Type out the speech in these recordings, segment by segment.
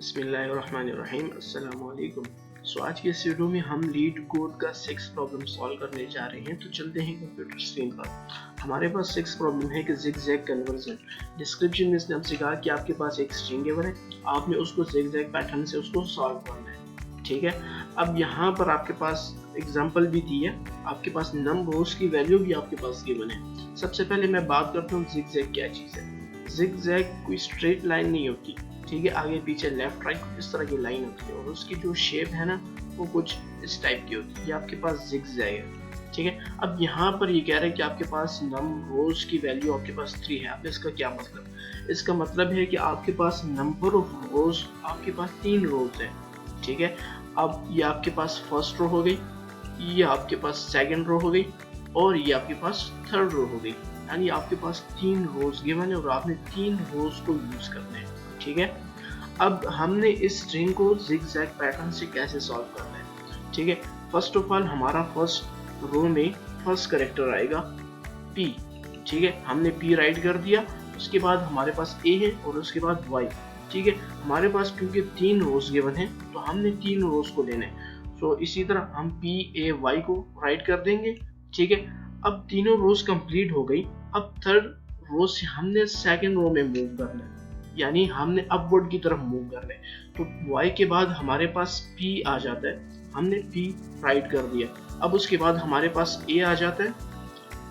बिस्मिल्लाहिर्रहमानिर्रहीम अस्सलाम वालेकुम। आज के इस वीडियो में हम लीड कोड का 6 प्रॉब्लम सॉल्व करने जा रहे हैं। तो चलते हैं कंप्यूटर स्क्रीन पर। हमारे पास 6 प्रॉब्लम है कि ज़िगज़ैग कन्वर्जन। डिस्क्रिप्शन में इसने हमसे कहा कि आपके पास एक स्ट्रिंग गिवन है, आपने उसको ज़िगज़ैग पैटर्न से उसको सॉल्व करना है। ठीक है, अब यहाँ पर आपके पास एग्जाम्पल भी दी है, आपके पास नम रोज की वैल्यू भी आपके पास गिवन है। सबसे पहले मैं बात करता हूँ ज़िगज़ैग क्या चीज़ है। ज़िगज़ैग कोई स्ट्रेट लाइन नहीं होती, ठीक है, आगे पीछे लेफ्ट राइट इस तरह की लाइन होती है और उसकी जो शेप है ना वो कुछ इस टाइप की होती है। ये आपके पास ज़िगज़ैग है। ठीक है, अब यहाँ पर ये कह रहे हैं कि आपके पास नम रोज की वैल्यू आपके पास 3 है। अब इसका क्या मतलब? इसका मतलब है कि आपके पास नंबर ऑफ रोज आपके पास 3 रोज है। ठीक है, अब ये आपके पास फर्स्ट रो हो गई, ये आपके पास सेकंड रो हो गई और ये आपके पास थर्ड रो हो गई। यानी आपके पास 3 रोज गिवन है और आपने 3 रोज को यूज करना है। ठीक है, अब हमने इस स्ट्रिंग को ज़िगज़ैग पैटर्न से कैसे सॉल्व करना है। ठीक है, फर्स्ट ऑफ ऑल हमारा फर्स्ट रो में फर्स्ट कैरेक्टर आएगा P। ठीक है, हमने P राइट कर दिया, उसके बाद हमारे पास A है और उसके बाद Y। ठीक है, हमारे पास क्योंकि 3 रोज गिवन है तो हमने 3 रोज को लेना है। तो इसी तरह हम P A Y को राइट कर देंगे। ठीक है, अब तीनों रोज कंप्लीट हो गई। अब थर्ड रो से हमने सेकंड रो में मूव करना है, यानी हमने अपवर्ड की तरफ मूव करना है। तो Y के बाद हमारे पास P आ जाता है, हमने P राइट कर दिया। अब उसके बाद हमारे पास A आ जाता है।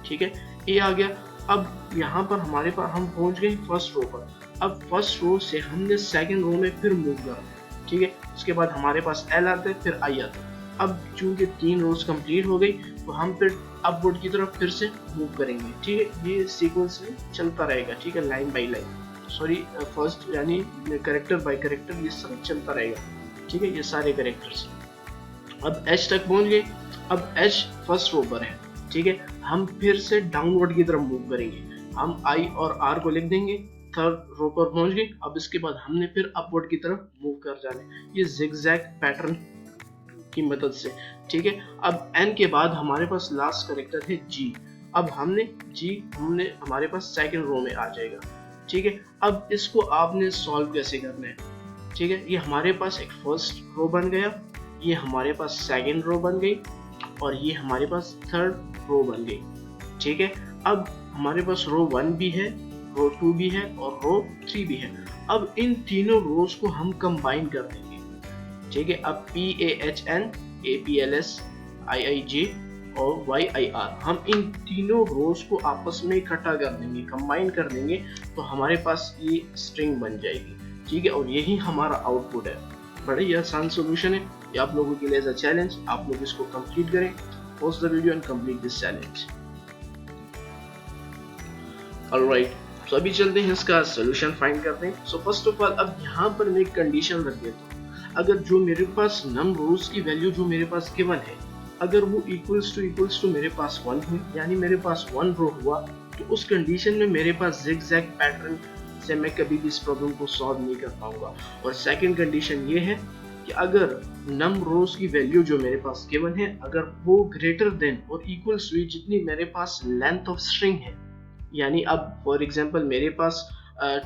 ठीक है, A आ गया। अब यहाँ पर हमारे पास हम पहुंच गए फर्स्ट रो पर। अब फर्स्ट रो से हमने सेकंड रो में फिर मूव करना है। ठीक है, उसके बाद हमारे पास L आता है, फिर I आता है। अब चूंकि 3 रोज कंप्लीट हो गई तो हम फिर अपवर्ड की तरफ फिर से मूव करेंगे। ठीक है, ये सीक्वेंस में चलता रहेगा। ठीक है, line by line, sorry first यानी कैरेक्टर बाय कैरेक्टर ये सब चलता रहेगा। ठीक है, ये सारे कैरेक्टर्स। अब H तक पहुंच गए। अब H फर्स्ट रो पर है। ठीक है, हम फिर से डाउनवर्ड की तरफ मूव करेंगे। हम I और R को लिख देंगे, थर्ड रो पर पहुंच गए। अब इसके बाद हमने फिर अपवर्ड की तरफ मूव कर जाना, ये ज़िगज़ैग पैटर्न की मदद से। ठीक है, अब N के बाद हमारे पास लास्ट कैरेक्टर है G। अब हमने हमारे पास सेकंड रो में आ जाएगा। ठीक है, अब इसको आपने सॉल्व कैसे करना है। ठीक है, ये हमारे पास एक फर्स्ट रो बन गया, ये हमारे पास सेकंड रो बन गई और ये हमारे पास थर्ड रो बन गई। ठीक है, अब हमारे पास रो 1 भी है, रो 2 भी है और रो 3 भी है। अब इन तीनों रोज को हम कंबाइन कर देंगे। ठीक है, अब PAHN APLS IIJ और YIR हम इन तीनों रोज को आपस में इकट्ठा कर देंगे, कंबाइन कर देंगे, तो हमारे पास ये स्ट्रिंग बन जाएगी। ठीक है, और यही हमारा आउटपुट है। बड़े ही आसान सॉल्यूशन है ये आप लोगों के लिए एज अ चैलेंज। आप लोग इसको कंप्लीट करें। Pause the video and complete this challenge. Alright, तो अभी चलते हैं इसका सॉल्यूशन फाइंड करते हैं। सो फर्स्ट ऑफ ऑल अब यहाँ पर मैं एक कंडीशन रख देता हूँ। अगर जो मेरे पास नम रोज की वैल्यू जो मेरे पास गिवन है, अगर वो इक्वल्स टू मेरे पास 1 हुई, यानी मेरे पास 1 रो हुआ, तो उस कंडीशन में मेरे पास ज़िगज़ैग पैटर्न से मैं कभी भी इस प्रॉब्लम को सॉल्व नहीं कर पाऊंगा। और सेकंड कंडीशन ये है कि अगर नम रोज की वैल्यू जो मेरे पास गिवन है, अगर वो ग्रेटर देन और इक्वल्स टू जितनी मेरे पास लेंथ ऑफ स्ट्रिंग है, यानी अब फॉर एग्जांपल मेरे पास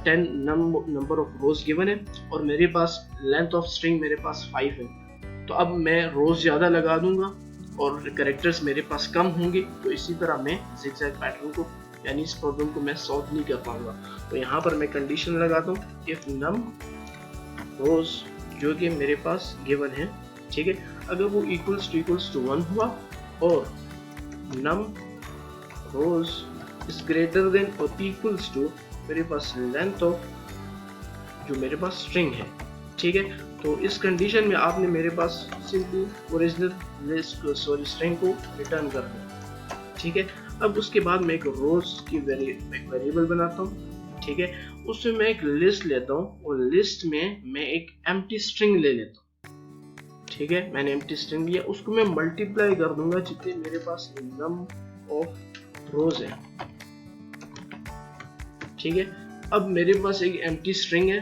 10 नंबर ऑफ रोज गिवन है और मेरे पास लेंथ ऑफ स्ट्रिंग मेरे पास 5 है, तो अब मैं रोज ज़्यादा लगा दूंगा और कैरेक्टर्स मेरे पास कम होंगे। तो इसी तरह मैं ज़िगज़ैग पैटर्न को यानी इस प्रॉब्लम को मैं सॉल्व नहीं कर पाऊंगा। तो यहाँ पर मैं कंडीशन लगाता हूँ, इफ नम रोज जो कि मेरे पास गिवन है, ठीक है, अगर वो इक्वल्स टू 1 हुआ और नम रोज इज ग्रेटर देन और इक्वल्स टू मेरे पास लेंथ ऑफ जो मेरे पास स्ट्रिंग है। ठीक है, तो इस कंडीशन में आपने मेरे पास सिंपली ओरिजिनल लिस्ट स्ट्रिंग को रिटर्न कर दिया। ठीक है, अब उसके बाद मैं एक रोज की वेरिएबल बनाता हूँ। ठीक है, उसमें मैं एक लिस्ट लेता हूँ और लिस्ट में मैं एक एम्प्टी स्ट्रिंग ले लेता हूँ। ठीक है, मैंने एम्प्टी स्ट्रिंग लिया, उसको मैं मल्टीप्लाई कर दूंगा जितने मेरे पास नम ऑफ रोज है। ठीक है, अब मेरे पास एक एम्प्टी स्ट्रिंग है।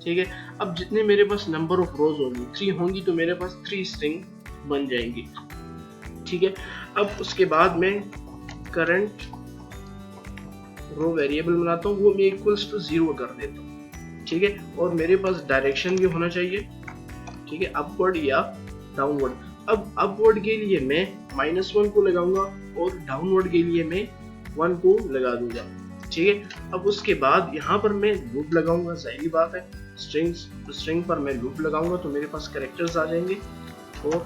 ठीक है, अब जितने मेरे पास नंबर ऑफ रोज होंगी 3 होंगी, तो मेरे पास 3 स्ट्रिंग बन जाएंगी। ठीक है, अब उसके बाद मैं करंट रो वेरिएबल बनाता हूँ, वो मैं इक्वल्स टू 0 कर देता हूँ। ठीक है, और मेरे पास डायरेक्शन भी होना चाहिए, ठीक है, अपवर्ड या डाउनवर्ड। अब अपवर्ड के लिए मैं -1 को लगाऊंगा और डाउनवर्ड के लिए मैं 1 को लगा दूंगा, ठीक है। अब उसके बाद यहाँ पर मैं लूप लगाऊंगा, जाहिर बात है, स्ट्रिंग पर मैं लूप लगाऊंगा तो मेरे पास कैरेक्टर्स आ जाएंगे और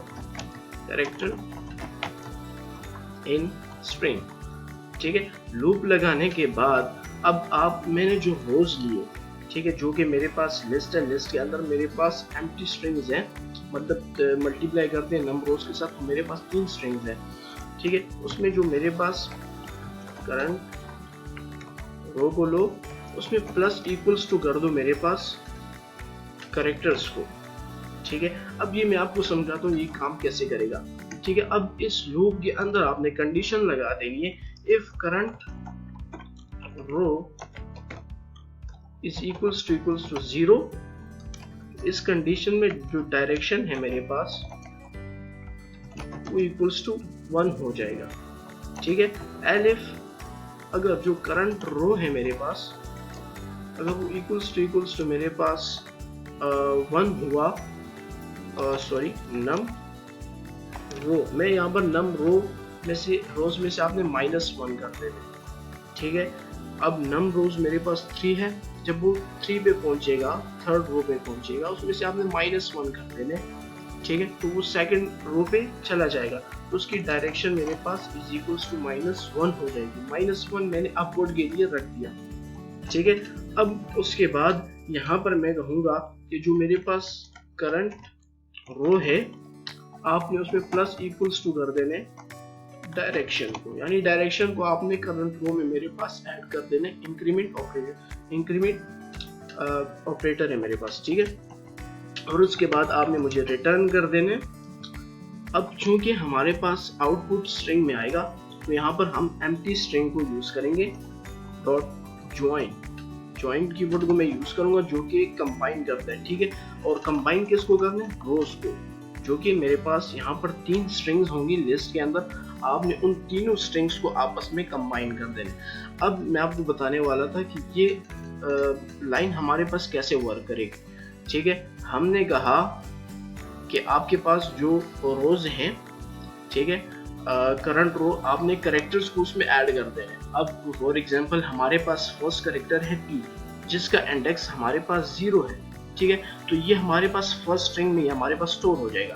कैरेक्टर इन स्ट्रिंग, ठीक है। लूप लगाने के बाद अब मैंने जो रोज लिए, ठीक है, जो कि मेरे पास लिस्ट है, लिस्ट के अंदर मेरे पास एम्प्टी स्ट्रिंग्स हैं, मतलब मल्टीप्लाई करते हैं नम रोज के साथ, तो मेरे पास 3 स्ट्रिंग्स हैं, ठीक है। उसमें जो मेरे पास करंट रो को लो, उसमें प्लस इक्वल्स टू कर दो मेरे पास कैरेक्टर्स को, ठीक है। अब ये मैं आपको समझाता हूँ ये काम कैसे करेगा, ठीक है। अब इस लूप के अंदर आपने कंडीशन लगा देनी है, if current row is equals to 0, इस कंडीशन में जो डायरेक्शन है मेरे पास वो इक्वल्स टू 1 हो जाएगा, ठीक है। एंड इफ अगर जो करंट रो है मेरे पास, अगर वो इक्वल्स टू मेरे पास 1 हुआ, सॉरी नम रो, मैं यहाँ पर नम रोज में से आपने -1 कर देना, ठीक है। अब नम रोज मेरे पास 3 है, जब वो 3 पे पहुंचेगा, थर्ड रो पे पहुंचेगा, उसमें से आपने -1 कर देने, ठीक है, तो वो सेकंड रो पे चला जाएगा, तो उसकी डायरेक्शन मेरे पास इज इक्वल्स टू -1 हो जाएगी। -1 मैंने अपवर्ड के लिए रख दिया, ठीक है। अब उसके बाद यहाँ पर मैं कहूँगा कि जो मेरे पास करंट रो है, आपने उसमें प्लस इक्वल्स टू कर देने डायरेक्शन को, यानी डायरेक्शन को आपने करंट रो में मेरे पास ऐड कर देने, इंक्रीमेंट ऑपरेटर है मेरे पास, ठीक है। और उसके बाद आपने मुझे रिटर्न कर देने। अब चूंकि हमारे पास आउटपुट स्ट्रिंग में आएगा, तो यहाँ पर हम एम्प्टी स्ट्रिंग को यूज करेंगे, डॉट ज्वाइन कीवर्ड को मैं यूज करूंगा, जो कि कंबाइन करता है, ठीक है। और कंबाइन किसको करना है, रोज को, जो कि मेरे पास यहाँ पर 3 स्ट्रिंग्स होंगी लिस्ट के अंदर, आपने उन तीनों स्ट्रिंग्स को आपस में कंबाइन कर देना। अब मैं आपको बताने वाला था कि ये लाइन हमारे पास कैसे वर्क करेगी, ठीक है। हमने कहा कि आपके पास जो रोज हैं, ठीक है, करंट रो, आपने कैरेक्टर्स को उसमें ऐड कर देना है। अब फॉर एग्जांपल हमारे पास फर्स्ट कैरेक्टर है P, जिसका इंडेक्स हमारे पास 0 है, ठीक है, तो ये हमारे पास फर्स्ट स्ट्रिंग में हमारे पास स्टोर हो जाएगा।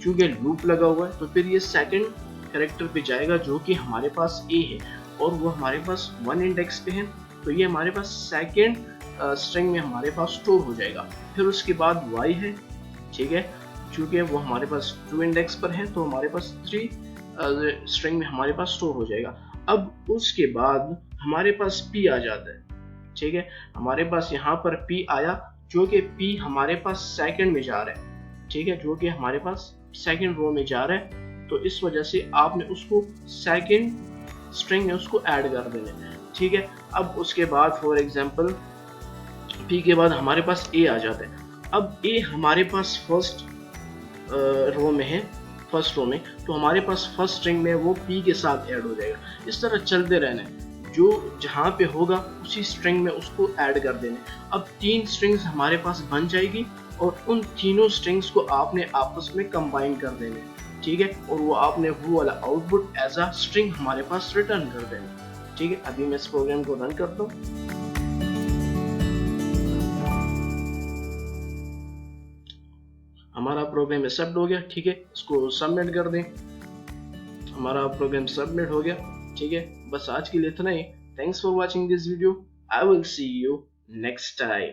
क्योंकि लूप लगा हुआ है तो फिर ये सेकंड कैरेक्टर पे जाएगा, जो कि हमारे पास A है, और वो हमारे पास 1 इंडेक्स पे है, तो ये हमारे पास सेकंड स्ट्रिंग में हमारे पास स्टोर हो जाएगा। फिर उसके बाद Y है, ठीक है, चूंकि वो हमारे पास 2 इंडेक्स पर है, तो हमारे पास 3 स्ट्रिंग में हमारे पास स्टोर हो जाएगा। अब उसके बाद हमारे पास P आ जाता है, ठीक है, हमारे पास यहाँ पर P आया, जो कि P हमारे पास सेकंड में जा रहा है, ठीक है, जो कि हमारे पास सेकंड रो में जा रहा है, तो इस वजह से आपने उसको सेकंड स्ट्रिंग में उसको ऐड कर देना, ठीक है। अब उसके बाद फॉर एग्जांपल P के बाद हमारे पास A आ जाता है। अब A हमारे पास फर्स्ट रो में है, फर्स्ट रो में, तो हमारे पास फर्स्ट स्ट्रिंग में वो P के साथ ऐड हो जाएगा। इस तरह चलते रहना है, जो जहाँ पे होगा उसी स्ट्रिंग में उसको ऐड कर देना। अब 3 स्ट्रिंग्स हमारे पास बन जाएगी, और उन तीनों स्ट्रिंग्स को आपने आपस में कंबाइन कर देने, ठीक है, और वो आपने वो वाला आउटपुट एज अ स्ट्रिंग हमारे पास रिटर्न कर देना, ठीक है। अभी मैं इस प्रोग्राम को रन करता हूँ। हमारा प्रोग्राम एक्सेप्ट हो गया, ठीक है, इसको सबमिट कर दें। हमारा प्रोग्राम सबमिट हो गया, ठीक है। बस आज के लिए इतना ही। Thanks for watching this video. I will see you next time.